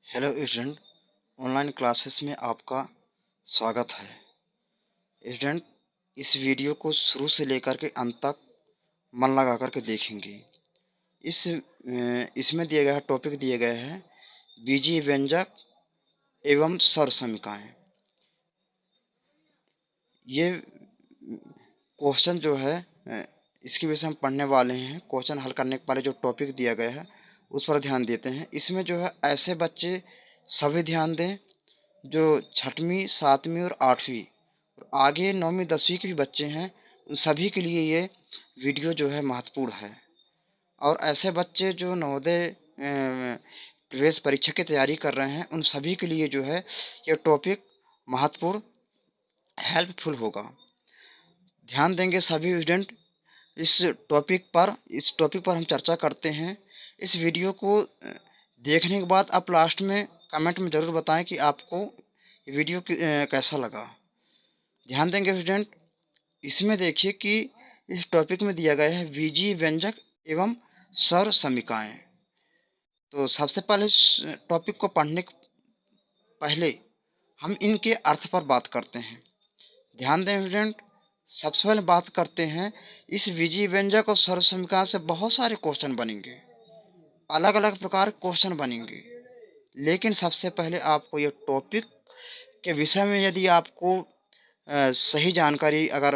Hello student, online classes में आपका स्वागत है। स्टूडेंट, इस वीडियो को शुरू से लेकर के अंत तक मन लगा कर के देखेंगे। इसमें दिए गए टॉपिक दिए गए हैं बीजीय व्यंजक एवं स्वर समीकाएँ। ये क्वेश्चन जो है इसके विषय हम पढ़ने वाले हैं। क्वेश्चन हल करने के पहले जो टॉपिक दिया गया है उस पर ध्यान देते हैं। इसमें जो है ऐसे बच्चे सभी ध्यान दें जो छठवीं, सातवीं और आठवीं और आगे नौवीं, दसवीं के भी बच्चे हैं, उन सभी के लिए ये वीडियो जो है महत्वपूर्ण है। और ऐसे बच्चे जो नवोदय प्रवेश परीक्षा की तैयारी कर रहे हैं, उन सभी के लिए जो है ये टॉपिक महत्वपूर्ण हेल्पफुल होगा। ध्यान देंगे सभी स्टूडेंट। इस टॉपिक पर हम चर्चा करते हैं। इस वीडियो को देखने के बाद आप लास्ट में कमेंट में ज़रूर बताएं कि आपको ये वीडियो कैसा लगा। ध्यान देंगे स्टूडेंट। इसमें देखिए कि इस टॉपिक में दिया गया है बीजीय व्यंजक एवं स्वर समीकाएँ। तो सबसे पहले इस टॉपिक को पढ़ने के पहले हम इनके अर्थ पर बात करते हैं। ध्यान दें स्टूडेंट, सबसे पहले बात करते हैं इस बीजीय व्यंजक और स्वर समीकरण से बहुत सारे क्वेश्चन बनेंगे, अलग अलग प्रकार के क्वेश्चन बनेंगे। लेकिन सबसे पहले आपको ये टॉपिक के विषय में यदि आपको सही जानकारी अगर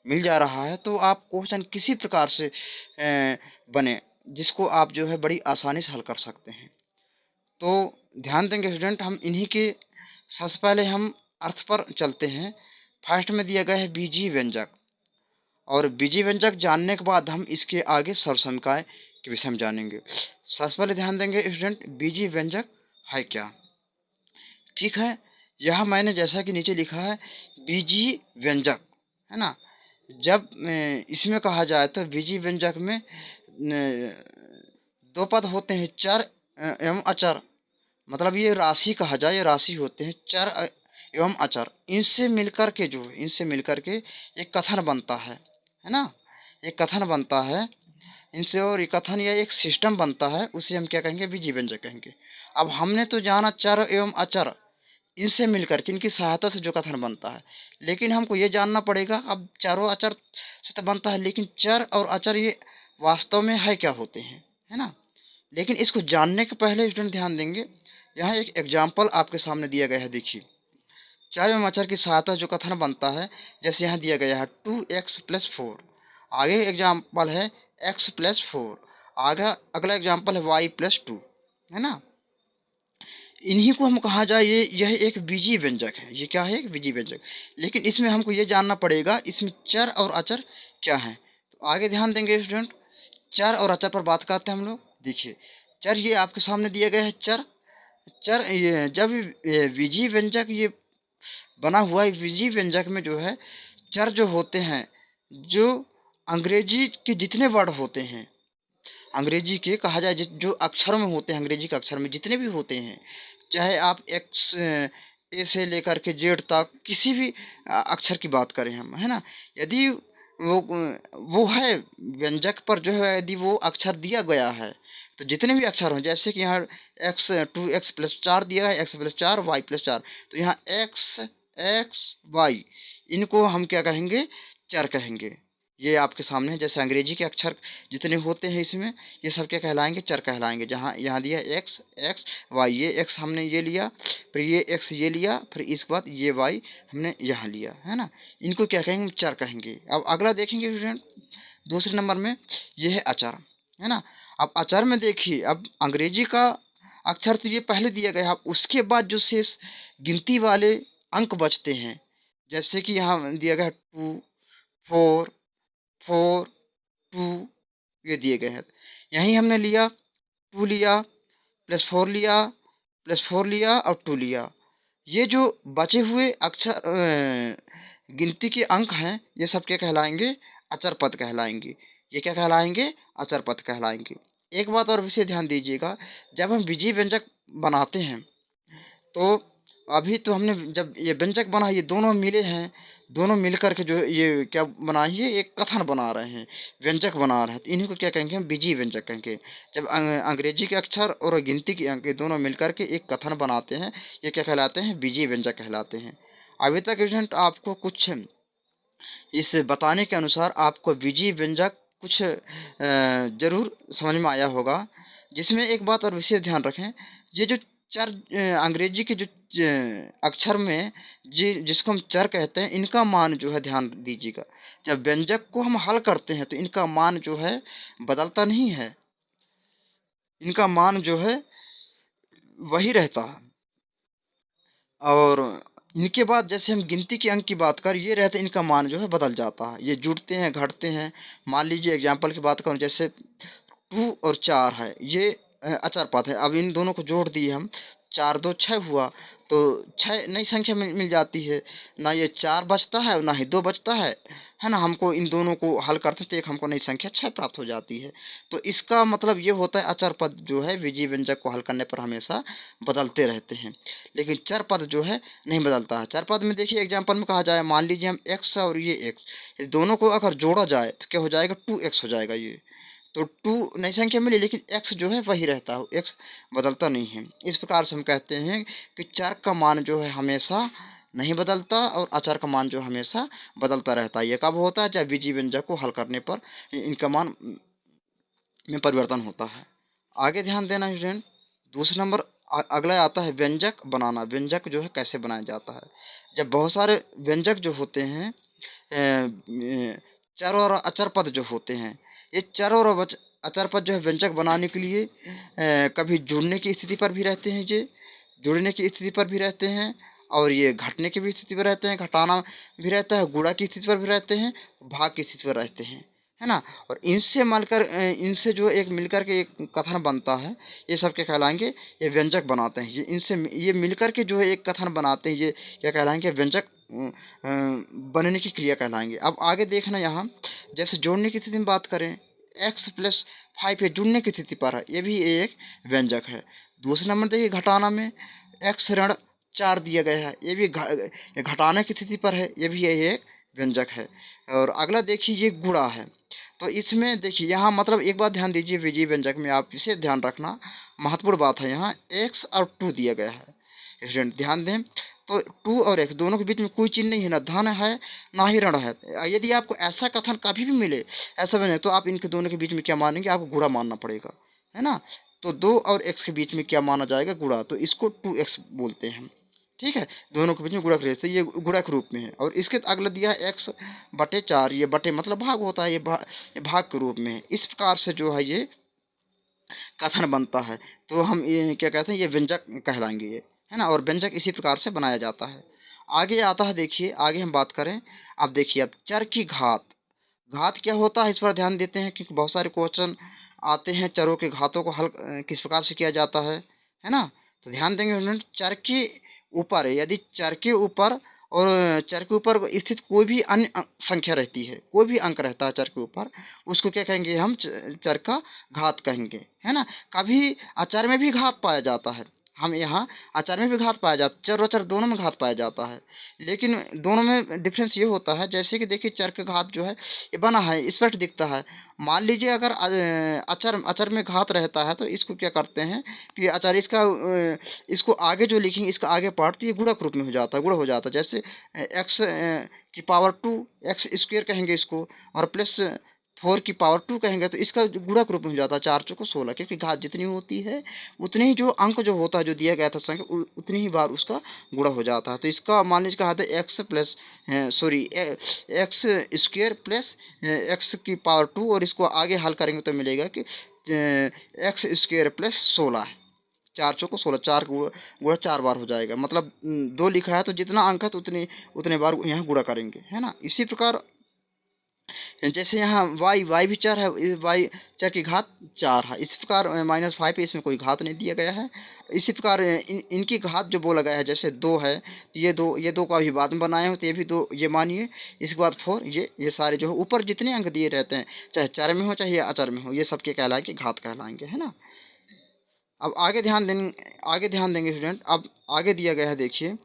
मिल जा रहा है तो आप क्वेश्चन किसी प्रकार से बने जिसको आप जो है बड़ी आसानी से हल कर सकते हैं। तो ध्यान देंगे स्टूडेंट, हम इन्हीं के सबसे पहले हम अर्थ पर चलते हैं। फर्स्ट में दिया गया है बीजीय व्यंजक, और बीजीय व्यंजक जानने के बाद हम इसके आगे स्वर समीकाएँ के विषय में जानेंगे। सबसे पहले ध्यान देंगे स्टूडेंट, बीजीय व्यंजक है क्या। ठीक है, यह मैंने जैसा कि नीचे लिखा है बीजीय व्यंजक, है ना। जब इसमें कहा जाए तो बीजीय व्यंजक में दो पद होते हैं, चर एवं अचर। मतलब ये राशि कहा जाए, ये राशि होते हैं चर एवं अचर। इनसे मिलकर के एक कथन बनता है ना। एक कथन बनता है इनसे, और ये कथन या एक सिस्टम बनता है, उसे हम क्या कहेंगे, बीजीय व्यंजक कहेंगे। अब हमने तो जाना चर एवं अचर, इनसे मिलकर के इनकी सहायता से जो कथन बनता है, लेकिन हमको ये जानना पड़ेगा अब चारों अचर से तो बनता है, लेकिन चर और अचर ये वास्तव में है क्या होते हैं, है ना। लेकिन इसको जानने के पहले स्टूडेंट ध्यान देंगे, यहाँ एक एग्जाम्पल आपके सामने दिया गया है। देखिए, चर एवं अचर की सहायता जो कथन बनता है, जैसे यहाँ दिया गया है 2x+4, आगे एग्जाम्पल है x+4, आगे अगला एग्जाम्पल है y+2, है ना। इन्हीं को हम कहा जाए यह एक बीजीय व्यंजक है। ये क्या है, एक बीजीय व्यंजक। लेकिन इसमें हमको ये जानना पड़ेगा इसमें चर और अचर क्या है। तो आगे ध्यान देंगे स्टूडेंट, चर और अचर पर बात करते हैं हम लोग। देखिए, चर ये आपके सामने दिया गया है चर। चर ये जब बीजीय व्यंजक ये बना हुआ है, बीजीय व्यंजक में जो है चर जो होते हैं, जो अंग्रेजी के जितने वर्ड होते हैं, अंग्रेजी के कहा जाए जो अक्षरों में होते हैं, अंग्रेजी के अक्षर में जितने भी होते हैं, चाहे आप एक्स ए से लेकर के जेड तक किसी भी अक्षर की बात करें हम, है ना। यदि वो है व्यंजक पर जो है, यदि वो अक्षर दिया गया है, तो जितने भी अक्षर हों, जैसे कि यहाँ x2x+4 दिया है, x+4 y+4, तो यहाँ x y इनको हम क्या कहेंगे, चर कहेंगे। ये आपके सामने है। जैसे अंग्रेजी के अक्षर जितने होते हैं इसमें, ये सब क्या कहलाएंगे, चर कहलाएंगे। जहाँ यहाँ दिया एक्स वाई, ये एक्स हमने ये लिया, फिर ये एक्स ये लिया, फिर इसके बाद ये वाई हमने यहाँ लिया, है ना। इनको क्या कहेंगे, चर कहेंगे। अब अगला देखेंगे स्टूडेंट, दूसरे नंबर में ये है अचर, है ना। अब अचर में देखिए, अब अंग्रेजी का अक्षर तो ये पहले दिया गया, अब उसके बाद जो शेष गिनती वाले अंक बचते हैं, जैसे कि यहाँ दिया गया 2, 4, 4, 2, ये दिए गए हैं। यहीं हमने लिया 2 लिया, +4 लिया, +4 लिया और 2 लिया। ये जो बचे हुए अक्षर गिनती के अंक हैं, ये सब क्या कहलाएंगे, अचर पद कहलाएंगे। ये क्या कहलाएंगे, अचर पद कहलाएंगे। एक बात और विशेष ध्यान दीजिएगा, जब हम बीजीय व्यंजक बनाते हैं, तो अभी तो हमने जब ये व्यंजक बना, ये दोनों मिले हैं, दोनों मिलकर के जो ये क्या बना है, ये एक कथन बना रहे हैं, व्यंजक बना रहे हैं, तो इन्हीं को क्या कहेंगे हम, बीजीय व्यंजक कहेंगे। जब अंग्रेजी के अक्षर और गिनती के अंक दोनों मिलकर के एक कथन बनाते हैं, ये क्या कहलाते हैं, बीजीय व्यंजक कहलाते हैं। अभी तक स्टूडेंट आपको कुछ इस बताने के अनुसार आपको बीजीय व्यंजक कुछ जरूर समझ में आया होगा, जिसमें एक बात और विशेष ध्यान रखें, ये जो चर अंग्रेजी के जो अक्षर में जी जिसको हम चर कहते हैं, इनका मान जो है ध्यान दीजिएगा, जब व्यंजक को हम हल करते हैं तो इनका मान जो है बदलता नहीं है, इनका मान जो है वही रहता है। और इनके बाद जैसे हम गिनती के अंक की बात करें, ये रहते इनका मान जो है बदल जाता है, ये जुड़ते हैं घटते हैं। मान लीजिए एग्जाम्पल की बात करूँ, जैसे 2 और 4 है, ये अचर पद है। अब इन दोनों को जोड़ दिए हम, 4 2 6 हुआ, तो 6 नई संख्या मिल जाती है। ना ये 4 बचता है ना ही 2 बचता है ना। हमको इन दोनों को हल करते हैं तो एक हमको नई संख्या 6 प्राप्त हो जाती है। तो इसका मतलब ये होता है अचर पद जो है विजीय व्यंजक को हल करने पर हमेशा बदलते रहते हैं, लेकिन चर पद जो है नहीं बदलता है। चर पद में देखिए एग्जाम्पल में कहा जाए, मान लीजिए हम x और ये x, दोनों को अगर जोड़ा जाए तो क्या हो जाएगा, 2x हो जाएगा। ये तो 2 नई संख्या मिली, लेकिन x जो है वही रहता है, x बदलता नहीं है। इस प्रकार से हम कहते हैं कि चर का मान जो है हमेशा नहीं बदलता और अचर का मान जो हमेशा बदलता रहता है। ये कब होता है, जब बीजीय व्यंजक को हल करने पर इनका मान में परिवर्तन होता है। आगे ध्यान देना स्टूडेंट, दूसरा नंबर अगला आता है व्यंजक बनाना। व्यंजक जो है कैसे बनाया जाता है, जब बहुत सारे व्यंजक जो होते हैं, चर और अचर पद जो होते हैं, ये चर और अचर पद जो है व्यंजक बनाने के लिए कभी जुड़ने की स्थिति पर भी रहते हैं, ये जुड़ने की स्थिति पर भी रहते हैं, और ये घटने की भी स्थिति पर रहते हैं, घटाना भी रहता है, गुणा की स्थिति पर भी रहते हैं, भाग की स्थिति पर रहते हैं, है ना। और इनसे जो एक मिलकर के एक कथन बनता है, ये सब क्या कहलाएंगे, ये व्यंजक बनाते हैं। ये मिलकर के जो है एक कथन बनाते हैं, ये क्या कहलाएंगे, व्यंजक बनने की क्रिया कहलाएंगे। अब आगे देखना यहाँ, जैसे जोड़ने की स्थिति में बात करें, x+5 ये जुड़ने की स्थिति पर है, ये भी एक व्यंजक है। दूसरे नंबर देखिए घटाना में x-4 दिया गया है, ये भी घटाने की स्थिति पर है, ये भी एक व्यंजक है। और अगला देखिए ये गुणा है, तो इसमें देखिए यहाँ मतलब एक बात ध्यान दीजिए, विजीय व्यंजक में आप इसे ध्यान रखना, महत्वपूर्ण बात है, यहाँ x और 2 दिया गया है स्टूडेंट, ध्यान दें। तो 2 और x दोनों के बीच में कोई चिन्ह नहीं है, ना धन है ना ही ऋण है। यदि आपको ऐसा कथन कभी भी मिले, ऐसा बने, तो आप इनके दोनों के बीच में क्या मानेंगे, आपको गुणा मानना पड़ेगा, है ना। तो 2 और x के बीच में क्या माना जाएगा, गुणा, तो इसको 2x बोलते हैं हम, ठीक है। दोनों के बीच में गुणक रहते, ये गुणक रूप में है। और इसके अगला दिया है x/4, ये बटे मतलब भाग होता है, ये भाग के रूप में है। इस प्रकार से जो है ये कथन बनता है, तो हम ये क्या कहते हैं, ये व्यंजक कहलाएंगे ये, है ना। और व्यंजक इसी प्रकार से बनाया जाता है। आगे आता है, देखिए आगे हम बात करें। अब देखिए, अब चर की घात, घात क्या होता है इस पर ध्यान देते हैं, क्योंकि बहुत सारे क्वेश्चन आते हैं, चरों के घातों को हल किस प्रकार से किया जाता है ना। तो ध्यान देंगे स्टूडेंट, चर के ऊपर, यदि चर के ऊपर और चर के ऊपर स्थित कोई भी अन्य संख्या रहती है, कोई भी अंक रहता है चर के ऊपर, उसको क्या कहेंगे हम, चर का घात कहेंगे, है ना। कभी अचर में भी घात पाया जाता है, हम यहाँ अचर में भी घात पाया जाता, चर और चर दोनों में घात पाया जाता है, लेकिन दोनों में डिफरेंस ये होता है, जैसे कि देखिए चर का घात जो है ये बना है, स्पष्ट दिखता है। मान लीजिए अगर अचर में घात रहता है, तो इसको क्या करते हैं कि अचर इसको आगे जो लिखेंगे, इसका आगे पार्ट, तो ये गुणक रूप में हो जाता है, गुणा हो जाता है। जैसे x⁻², x² कहेंगे इसको, और +4⁻² कहेंगे, तो इसका गुणक रूप में हो जाता है 4×4 = 16, क्योंकि घात जितनी होती है उतने ही जो अंक जो होता है, जो दिया गया था संख्या, उतनी ही बार उसका गुणा हो जाता है। तो इसका मान लीजिए कहा था x²+x² और इसको आगे हल करेंगे तो मिलेगा कि x² + 16 है, 4×4 = 16, 4 गुणा 4 बार हो जाएगा, मतलब 2 लिखा है तो जितना अंक है तो उतने बार यहाँ गुणा करेंगे, है ना। इसी प्रकार जैसे यहाँ y भी चर है, y चर की घात 4 है, इस प्रकार -5 है, इसमें कोई घात नहीं दिया गया है। इसी प्रकार इनकी घात जो बोला गया है, जैसे 2 है, तो ये दो का भी बाद में बनाए हो, तो ये भी 2 ये मानिए, इसके बाद 4, ये सारे जो है ऊपर जितने अंक दिए रहते हैं, चाहे चर में हो चाहे अचर में हो, ये सबके कहलाएंगे घात कहलाएंगे, है ना। अब आगे ध्यान देंगे स्टूडेंट। अब आगे दिया गया है, देखिए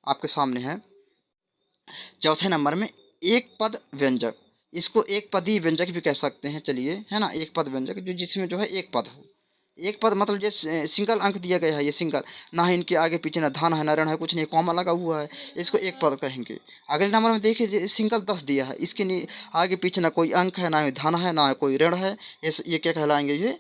आपके सामने है, चौथे नंबर में एक पद व्यंजक, इसको एक पदी व्यंजक भी कह सकते हैं, चलिए, है ना। एक पद व्यंजक जो जिसमें जो है एक पद हो। एक पद मतलब जैसे सिंगल अंक दिया गया है, ये सिंगल, ना ही इनके आगे पीछे ना धन है ना ऋण है, कुछ नहीं, कॉमा लगा हुआ है, इसको एक पद कहेंगे। अगले नंबर में देखिए सिंगल 10 दिया है, इसके आगे पीछे ना कोई अंक है, ना ही धन है, ना कोई ऋण है, ये क्या कहलाएंगे, ये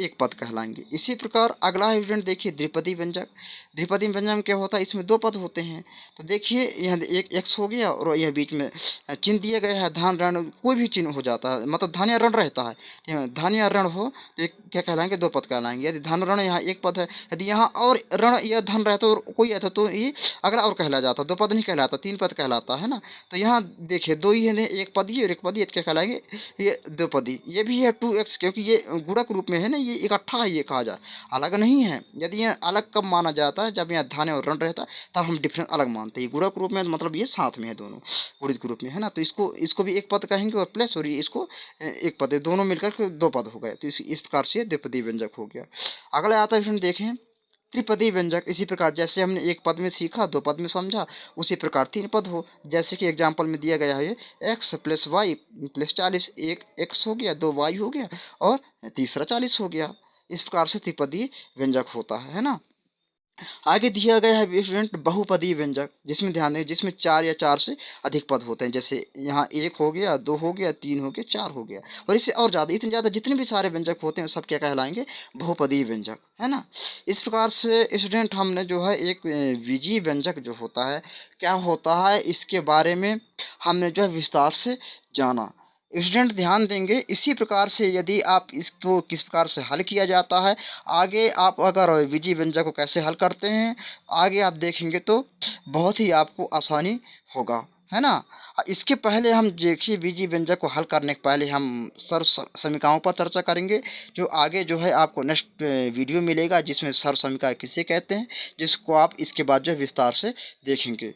एक पद कहलाएंगे। इसी प्रकार अगला स्टूडेंट देखिए द्विपदी व्यंजक। द्विपदी व्यंजन में क्या होता है, इसमें दो पद होते हैं। तो देखिए यहाँ एक एक्स हो गया और यह बीच में चिन्ह दिया गया है, धन ऋण कोई भी चिन्ह हो जाता है, मतलब धन या ऋण रहता है। धन या ऋण हो तो क्या कहलाएंगे, दो पद कहलाएंगे। यदि धन ऋण यहाँ एक पद है, यदि यहाँ और ऋण या धन रहता और कोई रहता तो ये अगला और कहला जाता, दो पद नहीं कहलाता, तीन पद कहलाता है ना। तो यहाँ देखिए दो ही है, एक पदी और एक पदी, क्या कहलाएंगे, ये दो पदी। ये भी है 2x, क्योंकि ये गुणक रूप में है ना, ये इकट्ठा है, ये कहा जाए, अलग नहीं है। यदि यह अलग कब माना जाता है, जब यहाँ धन और ऋण रहता है, तब हम डिफरेंस अलग मानते हैं। गुणक रूप में मतलब ये साथ में है, दोनों गुणित रूप में है ना। तो इसको इसको भी एक पद कहेंगे और प्लस, और ये इसको एक पद, दोनों मिलकर के दो पद हो गए। तो इस प्रकार से द्विपदी व्यंजक हो गया। अगला आता है देखें त्रिपदी व्यंजक। इसी प्रकार जैसे हमने एक पद में सीखा, दो पद में समझा, उसी प्रकार तीन पद हो। जैसे कि एग्जाम्पल में दिया गया है, ये एक्स प्लस वाई प्लस 40, एक एक्स हो गया, दो वाई हो गया और तीसरा 40 हो गया। इस प्रकार से त्रिपदी व्यंजक होता है ना। आगे दिया गया है स्टूडेंट बहुपदी व्यंजक, जिसमें ध्यान दें, जिसमें चार या चार से अधिक पद होते हैं। जैसे यहाँ एक हो गया, दो हो गया, तीन हो गया, चार हो गया, और इससे और ज़्यादा, इतने ज़्यादा जितने भी सारे व्यंजक होते हैं सब क्या कहलाएंगे, बहुपदी व्यंजक, है ना। इस प्रकार से स्टूडेंट हमने जो है एक विजीय व्यंजक जो होता है, क्या होता है, इसके बारे में हमने जो है विस्तार से जाना। स्टूडेंट ध्यान देंगे, इसी प्रकार से यदि आप इसको किस प्रकार से हल किया जाता है, आगे आप अगर विजीय व्यंजक को कैसे हल करते हैं, आगे आप देखेंगे तो बहुत ही आपको आसानी होगा, है ना। इसके पहले हम देखिए विजीय व्यंजक को हल करने के पहले हम सर्व समीकरणों पर चर्चा करेंगे, जो आगे जो है आपको नेक्स्ट वीडियो मिलेगा, जिसमें सर्व समीकरण किसे कहते हैं, जिसको आप इसके बाद जो है विस्तार से देखेंगे।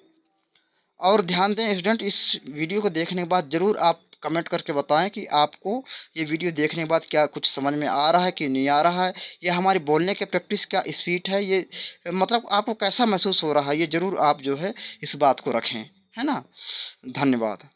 और ध्यान दें स्टूडेंट, इस वीडियो को देखने के बाद ज़रूर आप कमेंट करके बताएं कि आपको ये वीडियो देखने के बाद क्या कुछ समझ में आ रहा है कि नहीं आ रहा है, या हमारी बोलने की प्रैक्टिस क्या स्पीड है, ये मतलब आपको कैसा महसूस हो रहा है, ये ज़रूर आप जो है इस बात को रखें, है ना। धन्यवाद।